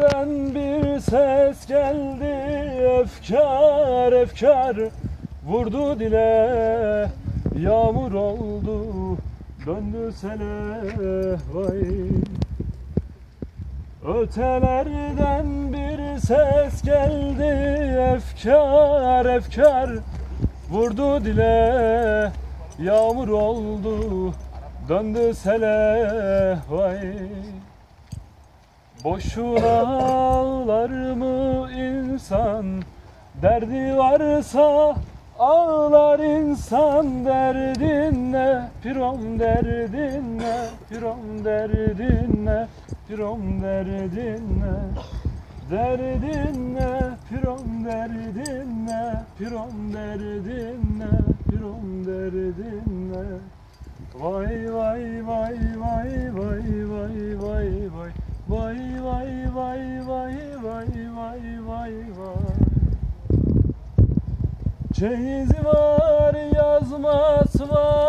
Ötelerden bir ses geldi, efkar efkar vurdu dile. Yağmur oldu, döndü sele, vay. Ötelerden bir ses geldi, efkar efkar vurdu dile. Yağmur oldu, döndü sele, vay. Boşuna ağlar mı insan, derdi varsa ağlar insan. Derdin ne pirom, derdin ne pirom, derdin ne pirom, derdin ne. Derdin ne pirom, derdin ne pirom, derdin ne pirom, derdin ne. Vay vay vay vay vay vay vay vay. Vay vay vay vay vay vay vay vay. Çeyizi var, yazması var.